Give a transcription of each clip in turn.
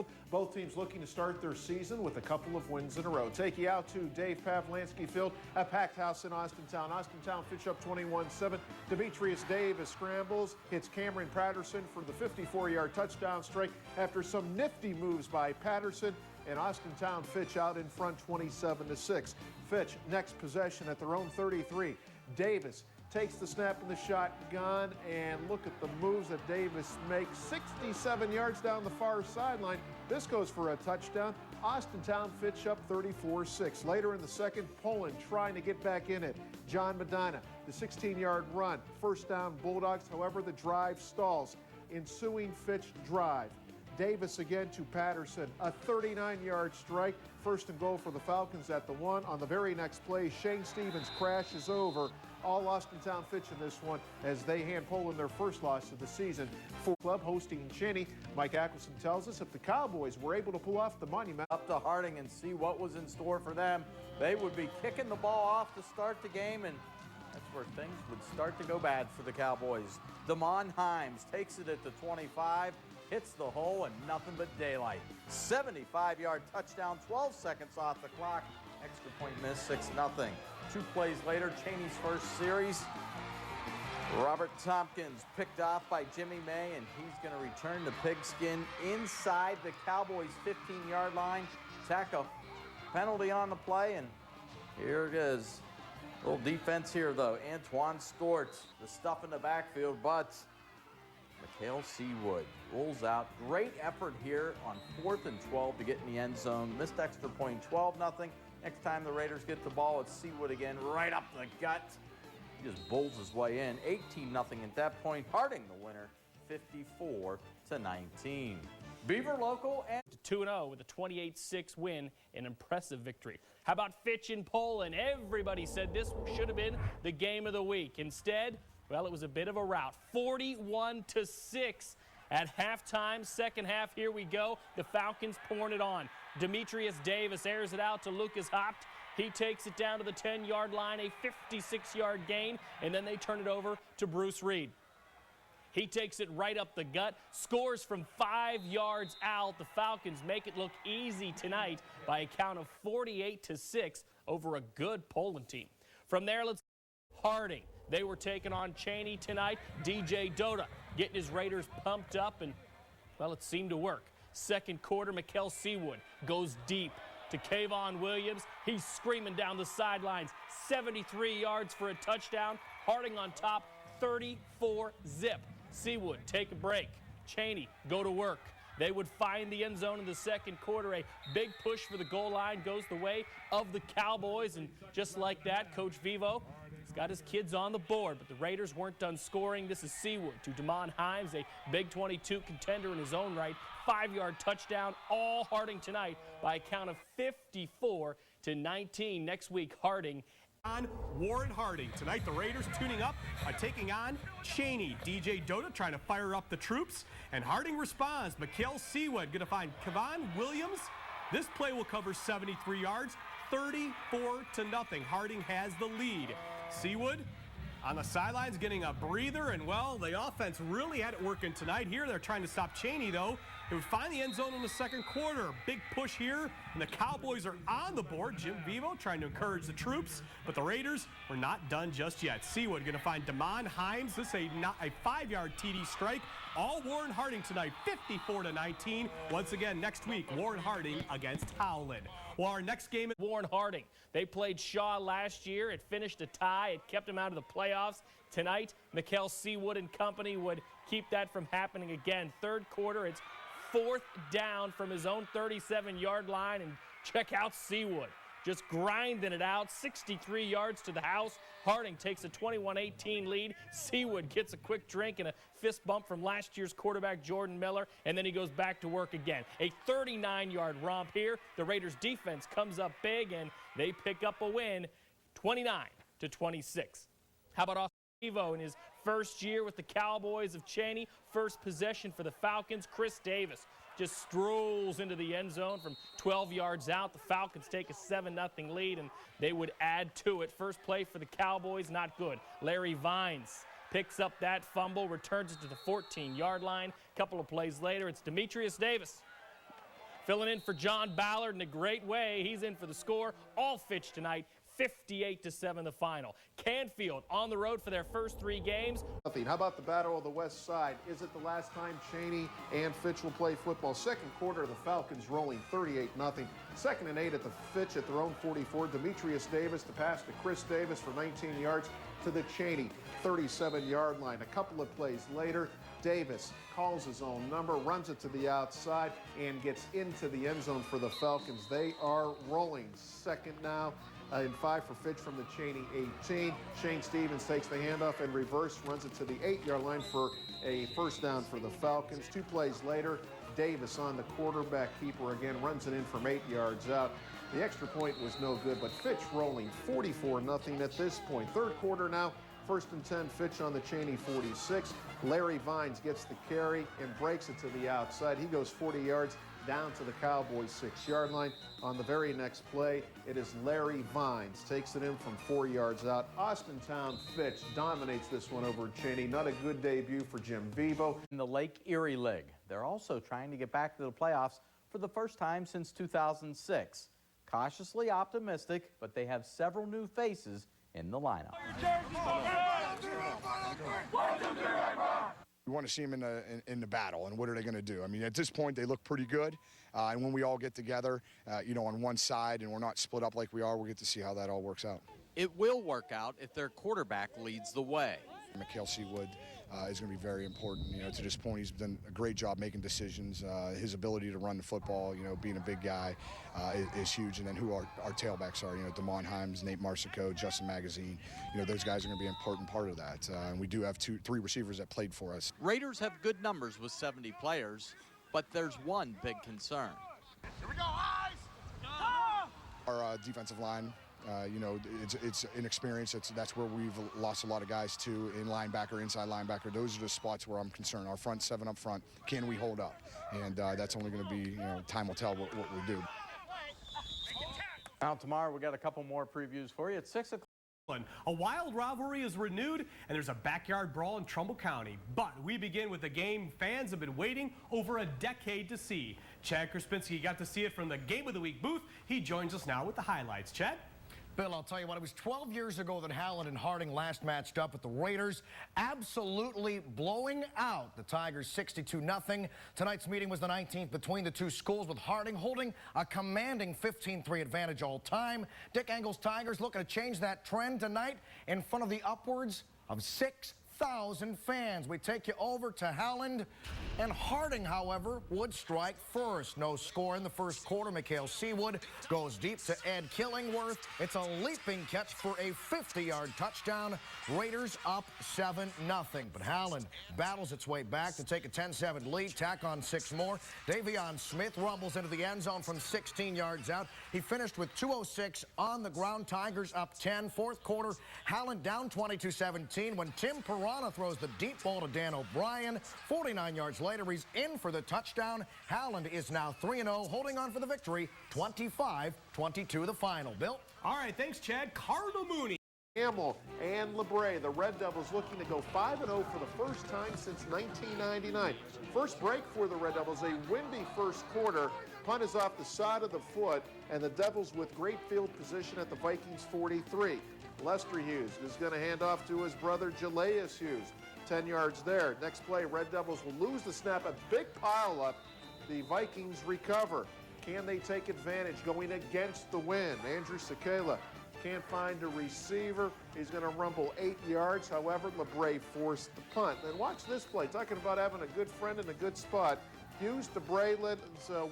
field. Both teams looking to start their season with a couple of wins in a row. Take you out to Dave Pavlansky Field, a packed house in Austintown. Austintown pitch up 21-7. Demetrius Davis scrambles, hits Cameron Patterson for the 54-yard touchdown strike after some nifty moves by Patterson. And Austintown Fitch out in front 27-6. Fitch next possession at their own 33. Davis takes the snap in the shotgun, and look at the moves that Davis makes. 67 yards down the far sideline. This goes for a touchdown. Austintown Fitch up 34-6. Later in the second, Poland trying to get back in it. John Medina, the 16-yard run. First down Bulldogs. However, the drive stalls. Ensuing Fitch drive. Davis again to Patterson, a 39-yard strike. First and goal for the Falcons at the 1. On the very next play, Shane Stevens crashes over. All Austintown Fitch in this one as they hand Poland their first loss of the season. For club hosting Cheney, Mike Ackelson tells us if the Cowboys were able to pull off the monument. Up to Harding and see what was in store for them. They would be kicking the ball off to start the game, and that's where things would start to go bad for the Cowboys. Damon Himes takes it at the 25. Hits the hole and nothing but daylight. 75-yard touchdown, 12 seconds off the clock. Extra point miss, 6-0. 2 plays later, Cheney's first series. Robert Tompkins picked off by Jimmy May, and he's going to return the pigskin inside the Cowboys' 15-yard line. Tack a penalty on the play, and here it is. A little defense here, though. Antoine Stort, the stuff in the backfield, but Mikhail Seawood rolls out. Great effort here on 4th and 12 to get in the end zone. Missed extra point, 12-0. Next time the Raiders get the ball, it's Seawood again, right up the gut. He just bowls his way in. 18-0 at that point. Harding the winner, 54-19. Beaver local and 2-0 with a 28-6 win, an impressive victory. How about Fitch in Poland? Everybody said this should have been the game of the week. Instead, well, it was a bit of a rout. 41-6 at halftime. Second half, here we go. The Falcons pouring it on. Demetrius Davis airs it out to Lucas Hopt. He takes it down to the 10-yard line, a 56-yard gain, and then they turn it over to Bruce Reed. He takes it right up the gut, scores from 5 yards out. The Falcons make it look easy tonight by a count of 48-6 over a good Poland team. From there, let's Harding. They were taking on Cheney tonight. DJ Dota getting his Raiders pumped up, and, well, it seemed to work. Second quarter, Mikhail Seawood goes deep to Kayvon Williams. He's screaming down the sidelines. 73 yards for a touchdown. Harding on top, 34-zip. Seawood take a break. Cheney go to work. They would find the end zone in the second quarter. A big push for the goal line goes the way of the Cowboys, and just like that, Coach Vivo got his kids on the board, but the Raiders weren't done scoring. This is Seawood to Damon Himes, a big 22 contender in his own right. 5-yard touchdown, all Harding tonight by a count of 54-19. Next week, Harding on Warren Harding. Tonight, the Raiders tuning up by taking on Cheney. DJ Dota trying to fire up the troops, and Harding responds. Mikhail Seawood going to find Kayvon Williams. This play will cover 73 yards, 34-0. Harding has the lead. Seawood on the sidelines getting a breather, and, well, the offense really had it working tonight. Here they're trying to stop Cheney, though. They would find the end zone in the second quarter. Big push here, and the Cowboys are on the board. Jim Vivo trying to encourage the troops, but the Raiders were not done just yet. Seawood going to find Damon Himes. This is a 5-yard TD strike. All Warren Harding tonight, 54-19. Once again, next week, Warren Harding against Howland. Well, our next game is Warren Harding. They played Shaw last year. It finished a tie. It kept them out of the playoffs. Tonight, Mikhail Seawood and company would keep that from happening again. Third quarter, it's 4th down from his own 37-yard line, and check out Seawood. Just grinding it out, 63 yards to the house. Harding takes a 21-18 lead. Seawood gets a quick drink and a fist bump from last year's quarterback Jordan Miller, and then he goes back to work again. A 39-yard romp here. The Raiders defense comes up big, and they pick up a win, 29-26. How about Evo in his first year with the Cowboys of Cheney? First possession for the Falcons, Chris Davis just strolls into the end zone from 12 yards out. The Falcons take a 7-0 lead, and they would add to it. First play for the Cowboys, not good. Larry Vines picks up that fumble, returns it to the 14-yard line. A couple of plays later, it's Demetrius Davis. Filling in for John Ballard in a great way. He's in for the score. All Fitch tonight, 58-7 the final. Canfield on the road for their first 3 games. How about the battle of the West Side? Is it the last time Cheney and Fitch will play football? Second quarter, the Falcons rolling 38-0. 2nd and 8 at the Fitch at their own 44. Demetrius Davis to pass to Chris Davis for 19 yards to the Cheney 37-yard line. A couple of plays later, Davis calls his own number, runs it to the outside, and gets into the end zone for the Falcons. They are rolling. 2nd now and 5 for Fitch from the Cheney 18. Shane Stevens takes the handoff and reverse, runs it to the 8-yard line for a first down for the Falcons. 2 plays later, Davis on the quarterback keeper again, runs it in from 8 yards out. The extra point was no good, but Fitch rolling 44-0 at this point. 3rd quarter now, 1st and 10, Fitch on the Cheney 46. Larry Vines gets the carry and breaks it to the outside. He goes 40 yards down to the Cowboys 6-yard line. On the very next play, it is Larry Vines. Takes it in from 4 yards out. Austintown Fitch dominates this one over Cheney. Not a good debut for Jim Vivo. In the Lake Erie League, they're also trying to get back to the playoffs for the first time since 2006. Cautiously optimistic, but they have several new faces in the lineup. We want to see them in the battle, and what are they going to do? I mean, at this point, they look pretty good, and when we all get together, on one side, and we're not split up like we are, we'll get to see how that all works out. It will work out if their quarterback leads the way. Mikhail Seawood is going to be very important. To this point, he's done a great job making decisions. His ability to run the football, being a big guy, is huge. And then who our tailbacks are, Damon Himes, Nate Marsico, Justin Magazine. Those guys are going to be an important part of that. And we do have 3 receivers that played for us. Raiders have good numbers with 70 players, but there's one big concern. Here we go, eyes! Our defensive line. It's inexperience. That's where we've lost a lot of guys to, in linebacker, inside linebacker. Those are the spots where I'm concerned. Our front 7 up front, can we hold up? And that's only going to be, time will tell what we do. Now tomorrow we got a couple more previews for you at 6 o'clock. A wild rivalry is renewed, and there's a backyard brawl in Trumbull County. But we begin with a game fans have been waiting over a decade to see. Chad Krispinski got to see it from the Game of the Week booth. He joins us now with the highlights. Chad? Bill, I'll tell you what, it was 12 years ago that Howland and Harding last matched up with the Raiders, absolutely blowing out the Tigers 62-0. Tonight's meeting was the 19th between the two schools, with Harding holding a commanding 15-3 advantage all time. Dick Engel's Tigers looking to change that trend tonight in front of the upwards of 6,000 fans. We take you over to Howland, and Harding, however, would strike first. No score in the first quarter. Mikhail Seawood goes deep to Ed Killingworth. It's a leaping catch for a 50-yard touchdown. Raiders up 7-0. But Howland battles its way back to take a 10-7 lead. Tack on 6 more. Davion Smith rumbles into the end zone from 16 yards out. He finished with 2:06 on the ground. Tigers up 10. Fourth quarter, Howland down 22-17 when Tim Piranha throws the deep ball to Dan O'Brien. 49 yards later, he's in for the touchdown. Howland is now 3-0, holding on for the victory. 25-22 the final. Bill? All right, thanks, Chad. Cardinal Mooney. Hamill and LeBray, the Red Devils, looking to go 5-0 for the first time since 1999. First break for the Red Devils, a windy first quarter. Punt is off the side of the foot, and the Devils with great field position at the Vikings 43. Lester Hughes is going to hand off to his brother Jaleus Hughes. 10 yards there. Next play, Red Devils will lose the snap. A big pile up. The Vikings recover. Can they take advantage going against the wind? Andrew Sekela can't find a receiver. He's going to rumble 8 yards. However, LeBray forced the punt. And watch this play. Talking about having a good friend in a good spot. Hughes to Braylon,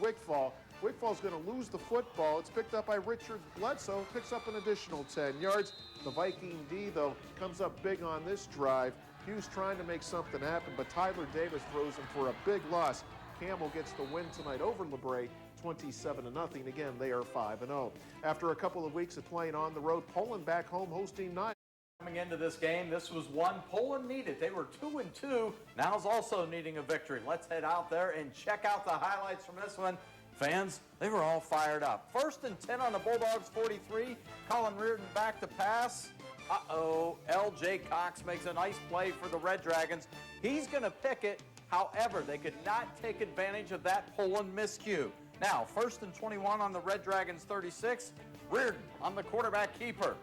Wigfall. Wigfall's going to lose the football. It's picked up by Richard Bledsoe. Picks up an additional 10 yards. The Viking D, though, comes up big on this drive. Hughes trying to make something happen, but Tyler Davis throws him for a big loss. Campbell gets the win tonight over LeBray, 27-0. Again, they are 5-0. After a couple of weeks of playing on the road, Poland back home hosting 9. Coming into this game, this was one Poland needed. They were 2-2. Now's also needing a victory. Let's head out there and check out the highlights from this one. Fans, they were all fired up. 1st and 10 on the Bulldogs 43. Colin Reardon back to pass. Uh-oh, L.J. Cox makes a nice play for the Red Dragons. He's going to pick it. However, they could not take advantage of that Poland miscue. Now, 1st and 21 on the Red Dragons 36. Reardon on the quarterback keeper.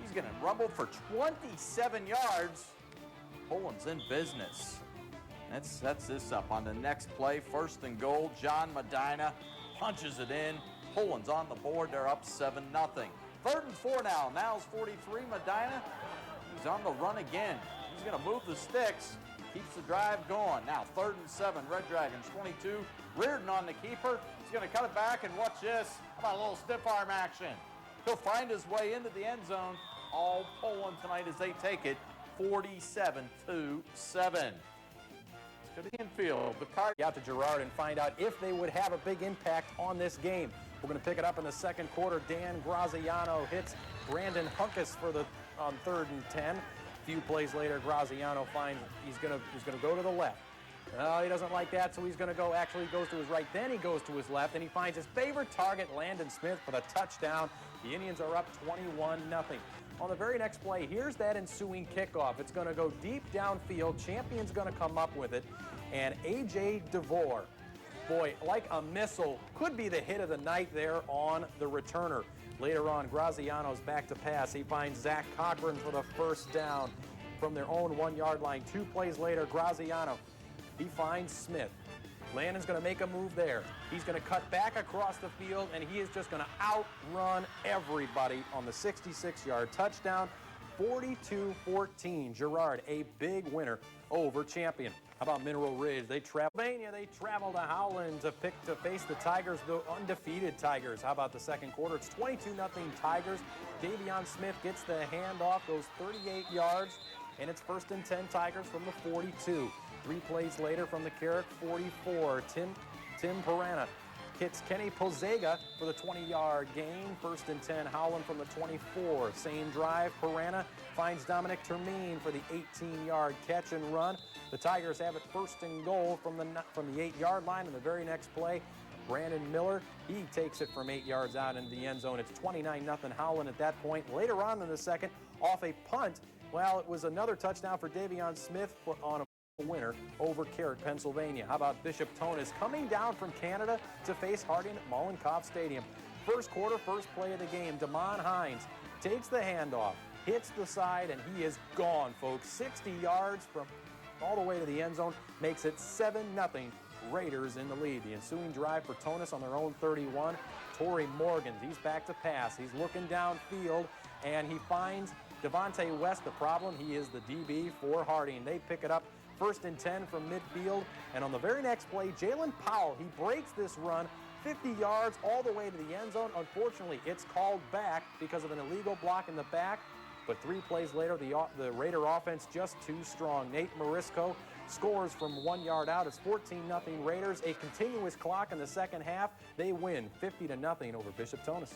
He's going to rumble for 27 yards. Poland's in business. That sets this up on the next play. 1st and goal. John Medina punches it in. Poland's on the board. They're up 7-0. 3rd and 4 now. Now's 43. Medina, he's on the run again. He's going to move the sticks. Keeps the drive going. Now 3rd and 7. Red Dragons 22. Reardon on the keeper. He's going to cut it back, and watch this. How about a little stiff arm action? He'll find his way into the end zone. All Poland tonight as they take it 47-7. To the infield, the card out to Girard and find out if they would have a big impact on this game. We're going to pick it up in the second quarter. Dan Graziano hits Brandon Hunkus for the on 3rd and 10. A few plays later, Graziano finds he's going to go to the left. He doesn't like that, so he's going to go. Actually, he goes to his right. Then he goes to his left, and he finds his favorite target, Landon Smith, for the touchdown. The Indians are up 21-0. On the very next play, here's that ensuing kickoff. It's going to go deep downfield. Champion's going to come up with it. And A.J. DeVore, boy, like a missile, could be the hit of the night there on the returner. Later on, Graziano's back to pass. He finds Zach Cochran for the 1st down from their own 1-yard line. 2 plays later, Graziano, he finds Smith. Landon's going to make a move there. He's going to cut back across the field, and he is just going to outrun everybody on the 66-yard touchdown. 42-14. Girard, a big winner over Champion. How about Mineral Ridge? They travel to Howland to face the Tigers, the undefeated Tigers. How about the second quarter? It's 22-0 Tigers. Davion Smith gets the handoff, goes 38 yards, and it's 1st and 10 Tigers from the 42. 3 plays later from the Carrick 44. Tim Perana hits Kenny Pozega for the 20-yard gain. 1st and 10 Howland from the 24. Same drive, Perana finds Dominic Termine for the 18-yard catch and run. The Tigers have it 1st and goal from the 8-yard line. In the very next play, Brandon Miller, he takes it from 8 yards out into the end zone. It's 29-0 Howland at that point. Later on in the second, off a punt, well, it was another touchdown for Davion Smith on a winner over Carrick, Pennsylvania. How about Bishop Tonis coming down from Canada to face Harding at Mollenkopf Stadium? First quarter, first play of the game. Damon Hines takes the handoff, hits the side, and he is gone, folks. 60 yards from all the way to the end zone, makes it 7-0 Raiders in the lead. The ensuing drive for Tonis on their own 31. Torrey Morgan, he's back to pass. He's looking downfield, and he finds Devontae West. The problem, he is the DB for Harding. They pick it up 1st and 10 from midfield, and on the very next play, Jalen Powell, he breaks this run 50 yards all the way to the end zone. Unfortunately, it's called back because of an illegal block in the back, but 3 plays later, the Raider offense just too strong. Nate Marisco scores from 1 yard out. It's 14-0 Raiders. A continuous clock in the second half. They win 50-0 over Bishop Tonis.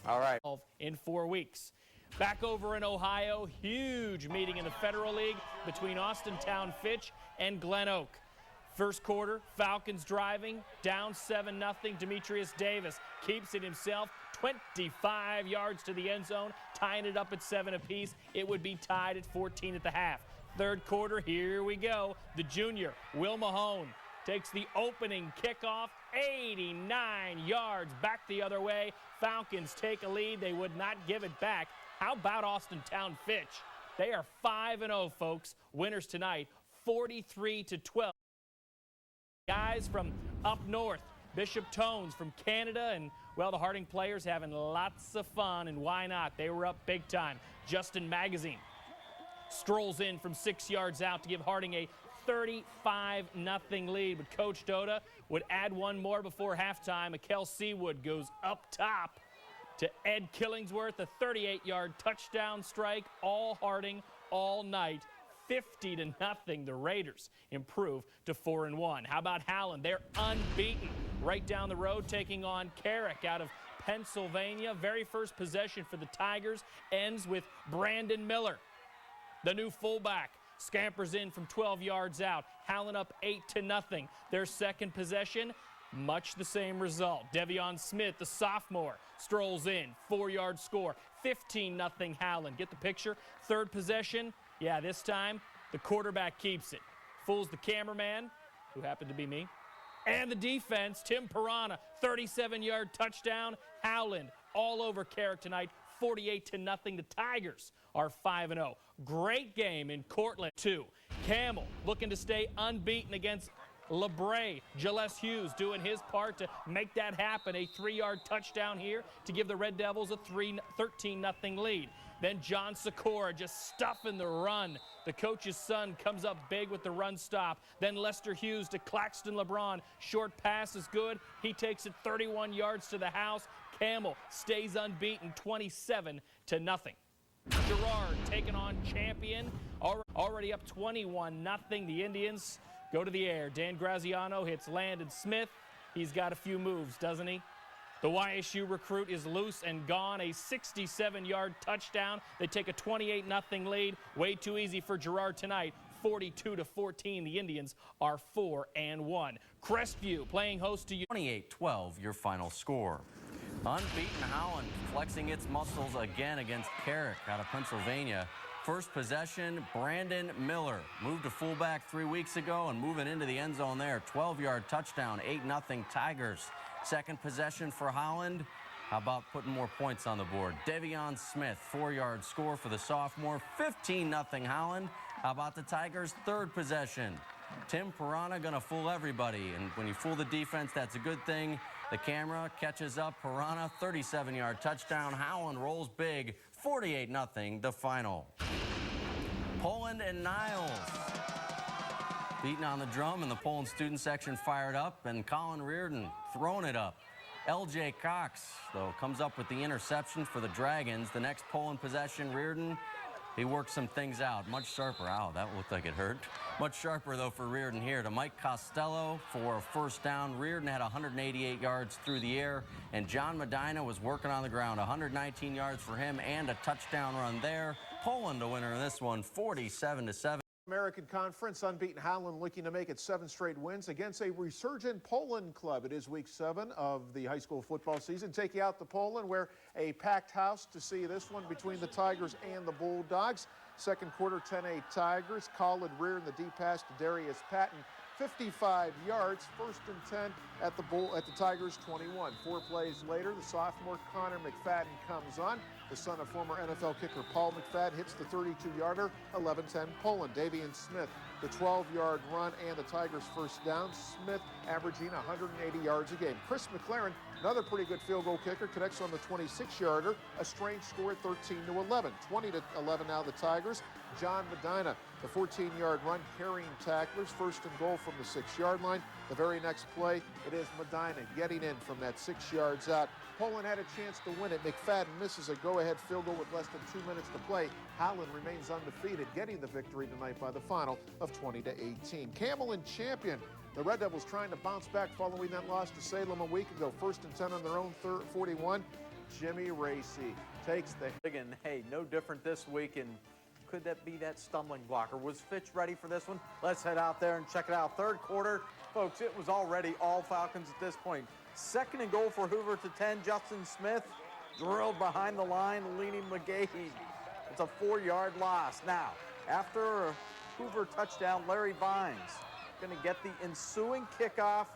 All right. In 4 weeks. Back over in Ohio, huge meeting in the Federal League between Austintown Fitch and Glen Oak. First quarter, Falcons driving, down 7-0. Demetrius Davis keeps it himself, 25 yards to the end zone, tying it up at 7 apiece. It would be tied at 14 at the half. Third quarter, here we go. The junior, Will Mahone, takes the opening kickoff, 89 yards back the other way. Falcons take a lead. They would not give it back. How about Austintown Fitch? They are 5-0, folks. Winners tonight, 43-12. Guys from up north, Bishop Tones from Canada, and, well, the Harding players having lots of fun, and why not? They were up big time. Justin Magazine strolls in from 6 yards out to give Harding a 35-0 lead, but Coach Doda would add one more before halftime. Akel Seawood goes up top to Ed Killingsworth, a 38-yard touchdown strike. All Harding, all night. 50-0. The Raiders improve to 4-1. How about Howland? They're unbeaten right down the road, taking on Carrick out of Pennsylvania. Very first possession for the Tigers ends with Brandon Miller, the new fullback. Scampers in from 12 yards out. Howland up 8-0. Their second possession, much the same result. Devion Smith, the sophomore, strolls in. 4-yard score. 15-0 Howland. Get the picture? Third possession, yeah, this time the quarterback keeps it. Fools the cameraman, who happened to be me, And the defense, Tim Piranha, 37-yard touchdown. Howland all over Carrick tonight, 48-0. The Tigers are 5-0. Great game in Cortland, too. Camel looking to stay unbeaten against LeBray. Gilles Hughes doing his part to make that happen. A 3-yard touchdown here to give the Red Devils a 13-0 lead. Then John Sikora just stuffing the run. The coach's son comes up big with the run stop. Then Lester Hughes to Claxton LeBron. Short pass is good. He takes it 31 yards to the house. Camel stays unbeaten, 27-0. Girard taking on Champion, already up 21-0. The Indians go to the air. Dan Graziano hits Landon Smith. He's got a few moves, doesn't he? The YSU recruit is loose and gone. A 67-yard touchdown. They take a 28-0 lead. Way too easy for Girard tonight. 42-14. The Indians are 4-1. Crestview playing host to you. 28-12, your final score. Unbeaten Howland flexing its muscles again against Carrick out of Pennsylvania. First possession, Brandon Miller moved to fullback 3 weeks ago and moving into the end zone there. 12-yard touchdown, 8-0 Tigers. Second possession for Howland. How about putting more points on the board? Devion Smith, 4-yard score for the sophomore, 15-0 Howland. How about the Tigers' third possession? Tim Piranha gonna fool everybody, and when you fool the defense, that's a good thing. The camera catches up. Piranha, 37-yard touchdown. Howland rolls big, 48-0 the final. Poland and Niles beating on the drum, and the Poland student section fired up, and Colin Reardon throwing it up. L.J. Cox, though, comes up with the interception for the Dragons. The next Poland possession, Reardon, he worked some things out. Much sharper. Ow, that looked like it hurt. Much sharper, though, for Reardon here to Mike Costello for a first down. Reardon had 188 yards through the air, and John Medina was working on the ground. 119 yards for him and a touchdown run there. Poland a winner in this one, 47-7. American Conference, unbeaten Howland looking to make it 7 straight wins against a resurgent Poland club. It is week 7 of the high school football season. Take you out to Poland, where a packed house to see this one between the Tigers and the Bulldogs. Second quarter, 10-8 Tigers. Colin Rear in the deep pass to Darius Patton. 55 yards, 1st and 10 at the Tigers 21. 4 plays later, the sophomore Connor McFadden comes on. The son of former NFL kicker Paul McFadden hits the 32-yarder, 11-10 Poland. Davian Smith, the 12-yard run and the Tigers' first down. Smith averaging 180 yards a game. Chris McLaren, another pretty good field goal kicker, connects on the 26-yarder. A strange score at 13-11. 20-11 now the Tigers. John Medina, the 14-yard run, carrying tacklers. 1st and goal from the 6-yard line. The very next play, it is Medina getting in from that 6 yards out. Poland had a chance to win it. McFadden misses a go-ahead field goal with less than 2 minutes to play. Howland remains undefeated, getting the victory tonight by the final of 20-18. Camel and Champion. The Red Devils trying to bounce back following that loss to Salem a week ago. 1st and 10 on their own 41. Jimmy Racy takes the... And hey, no different this week, and could that be that stumbling blocker? Was Fitch ready for this one? Let's head out there and check it out. Third quarter, folks, it was already all Falcons at this point. 2nd and goal for Hoover to 10. Justin Smith drilled behind the line, leaning McGahee. It's a 4-yard loss. Now, after a Hoover touchdown, Larry Vines going to get the ensuing kickoff,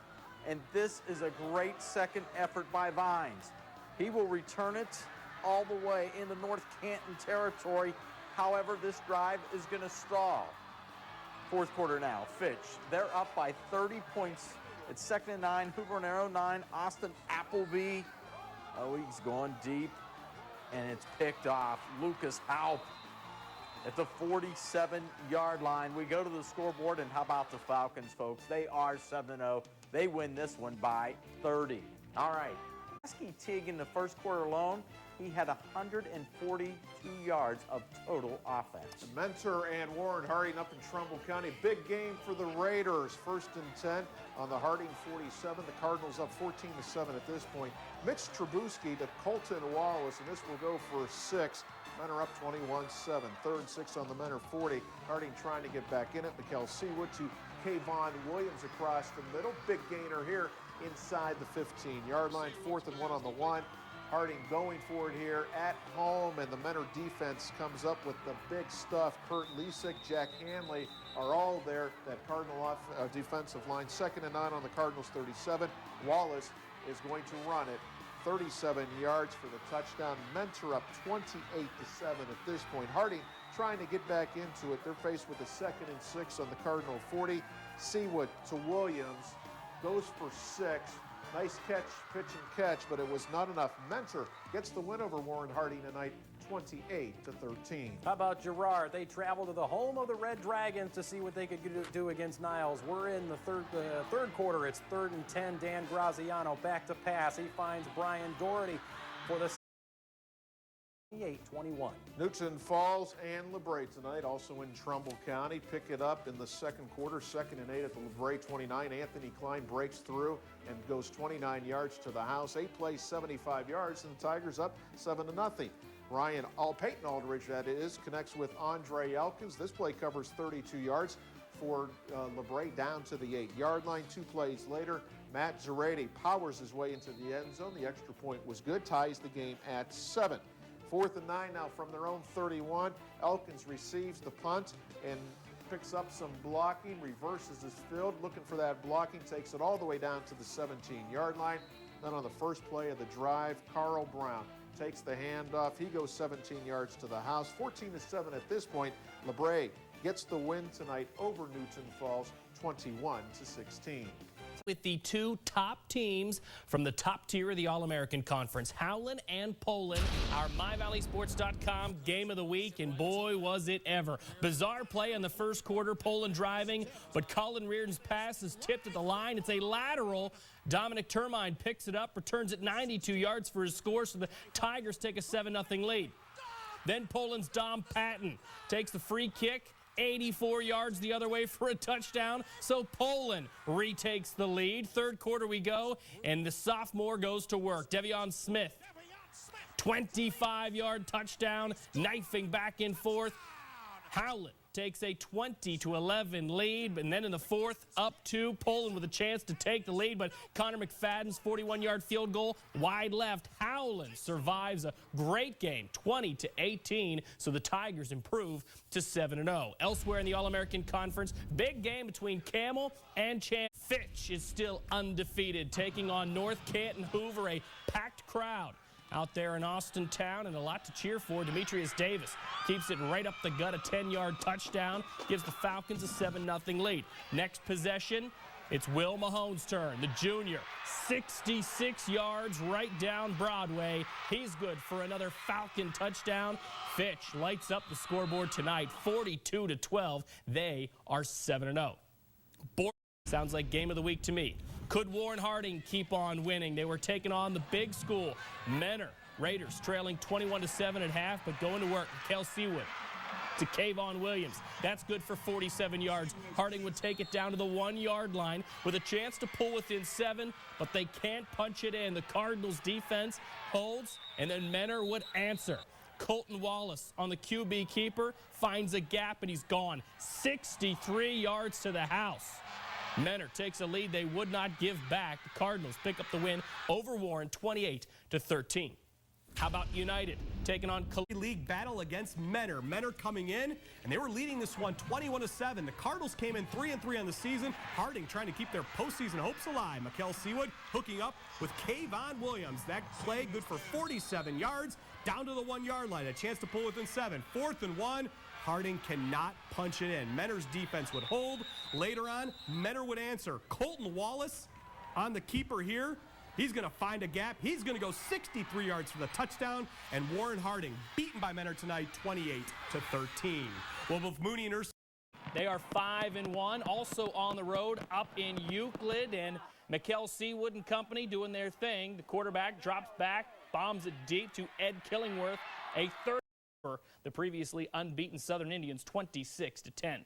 and this is a great second effort by Vines. He will return it all the way into North Canton territory. However, this drive is going to stall. 4th quarter now. Fitch, they're up by 30 points. It's 2nd and 9. Hoover and Arrow 9. Austin Appleby. Oh, he's going deep, and it's picked off. Lucas Haupt at the 47-yard line. We go to the scoreboard, and how about the Falcons, folks? They are 7-0. They win this one by 30. All right. Pesky Teague in the 1st quarter alone, he had 142 yards of total offense. Mentor and Warren Harding up in Trumbull County. Big game for the Raiders. 1st and 10 on the Harding 47. The Cardinals up 14-7 at this point. Mitch Trubisky to Colton Wallace, and this will go for 6. Men are up 21-7. 3rd and 6 on the men are 40. Harding trying to get back in it. Mikel Seawood to Kayvon Williams across the middle. Big gainer here inside the 15-yard line. 4th and 1 on the 1. Harding going for it here at home, and the Menor defense comes up with the big stuff. Kurt Lesick, Jack Hanley are all there. That Cardinal defensive line, 2nd and 9 on the Cardinals 37. Wallace is going to run it 37 yards for the touchdown. Mentor up 28-7 at this point. Harding trying to get back into it. They're faced with a 2nd and 6 on the Cardinal 40. Seawood to Williams, goes for 6. Nice catch, pitch and catch, but it was not enough. Mentor gets the win over Warren Harding tonight, 28-13. How about Girard? They travel to the home of the Red Dragons to see what they could do against Niles. We're in the third quarter. It's 3rd and 10. Dan Graziano back to pass. He finds Brian Doherty for the 28-21. Newton Falls and LeBray tonight, also in Trumbull County. Pick it up in the second quarter, 2nd and 8 at the LeBray 29. Anthony Klein breaks through and goes 29 yards to the house. 8 plays, 75 yards, and the Tigers up 7-0. Peyton Aldridge, that is, connects with Andre Elkins. This play covers 32 yards for LeBray down to the 8-yard line. 2 plays later, Matt Zarate powers his way into the end zone. The extra point was good, ties the game at 7. 4th and 9 now from their own 31. Elkins receives the punt and picks up some blocking, reverses his field, looking for that blocking, takes it all the way down to the 17-yard line. Then on the first play of the drive, Carl Brown takes the handoff. He goes 17 yards to the house. 14-7 at this point. LeBray gets the win tonight over Newton Falls, 21-16. With the 2 top teams from the top tier of the All-American Conference, Howland and Poland, our MyValleySports.com game of the week, and boy, was it ever. Bizarre play in the first quarter, Poland driving, but Colin Reardon's pass is tipped at the line. It's a lateral. Dominic Termine picks it up, returns it 92 yards for his score, so the Tigers take a 7-0 lead. Then Poland's Dom Patton takes the free kick, 84 yards the other way for a touchdown. So Poland retakes the lead. Third quarter we go, and the sophomore goes to work. Devion Smith, 25-yard touchdown, knifing back and forth. Howland takes a 20-11 lead, and then in the fourth, up 2. Poland with a chance to take the lead, but Connor McFadden's 41-yard field goal wide left. Howland survives a great game, 20-18, so the Tigers improve to 7-0. Elsewhere in the All-American Conference, big game between Camel and Chan. Fitch is still undefeated, taking on North Canton Hoover, a packed crowd out there in Austintown, and a lot to cheer for. Demetrius Davis keeps it right up the gut, a 10-yard touchdown, gives the Falcons a 7-0 lead. Next possession, it's Will Mahone's turn, the junior, 66 yards right down Broadway. He's good for another Falcon touchdown. Fitch lights up the scoreboard tonight, 42-12. They are 7-0. Sounds like game of the week to me. Could Warren Harding keep on winning? They were taking on the big school. Menor Raiders trailing 21-7 at half, but going to work. Kel Seawood to Kayvon Williams. That's good for 47 yards. Harding would take it down to the 1-yard line with a chance to pull within 7, but they can't punch it in. The Cardinals defense holds, and then Menor would answer. Colton Wallace on the QB keeper finds a gap, and he's gone. 63 yards to the house. Menor takes a lead they would not give back. The Cardinals pick up the win over Warren, 28-13. How about United taking on League battle against Menor. Menor coming in, and they were leading this one 21-7. The Cardinals came in 3-3 on the season. Harding trying to keep their postseason hopes alive. Mikel Seawood hooking up with Kayvon Williams. That play good for 47 yards down to the 1-yard line. A chance to pull within 7. 4th and 1. Harding cannot punch it in. Menor's defense would hold. Later on, Menor would answer. Colton Wallace on the keeper here. He's going to find a gap. He's going to go 63 yards for the touchdown. And Warren Harding beaten by Menor tonight, 28-13. Well, both Mooney and Ursa. They are 5-1, also on the road up in Euclid, and Mikel Seawood and company doing their thing. The quarterback drops back, bombs it deep to Ed Killingworth, a third for the previously unbeaten Southern Indians, 26-10.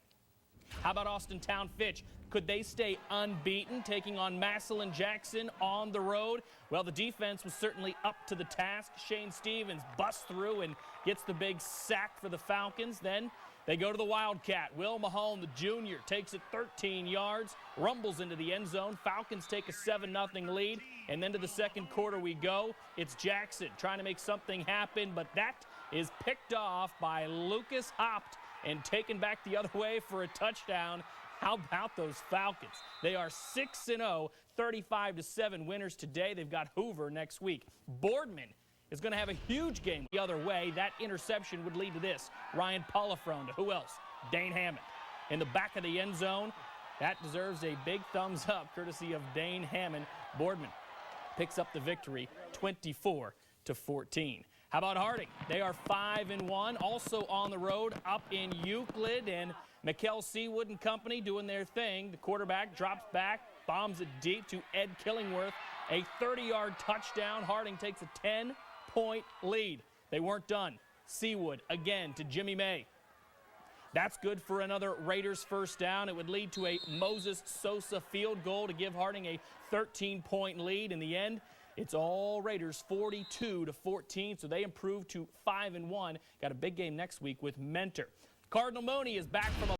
How about Austintown Fitch? Could they stay unbeaten, taking on Massillon Jackson on the road? Well, the defense was certainly up to the task. Shane Stevens busts through and gets the big sack for the Falcons. Then they go to the Wildcat. Will Mahone, the junior, takes it 13 yards, rumbles into the end zone. Falcons take a 7-0 lead, And then to the second quarter we go. It's Jackson trying to make something happen, but that is picked off by Lucas Hopt and taken back the other way for a touchdown. How about those Falcons? They are 6-0, 35-7 winners today. They've got Hoover next week. Boardman is going to have a huge game the other way. That interception would lead to this. Ryan Polifrone to who else? Dane Hammond. In the back of the end zone, that deserves a big thumbs up, courtesy of Dane Hammond. Boardman picks up the victory, 24-14. How about Harding? They are 5-1, also on the road up in Euclid, and Mikkel Seawood and company doing their thing. The quarterback drops back, bombs it deep to Ed Killingworth. A 30-yard touchdown. Harding takes a 10-point lead. They weren't done. Seawood again to Jimmy May. That's good for another Raiders first down. It would lead to a Moses Sosa field goal to give Harding a 13-point lead. In the end, it's all Raiders, 42-14, so they improved to 5-1. Got a big game next week with Mentor. Cardinal Mooney is back from a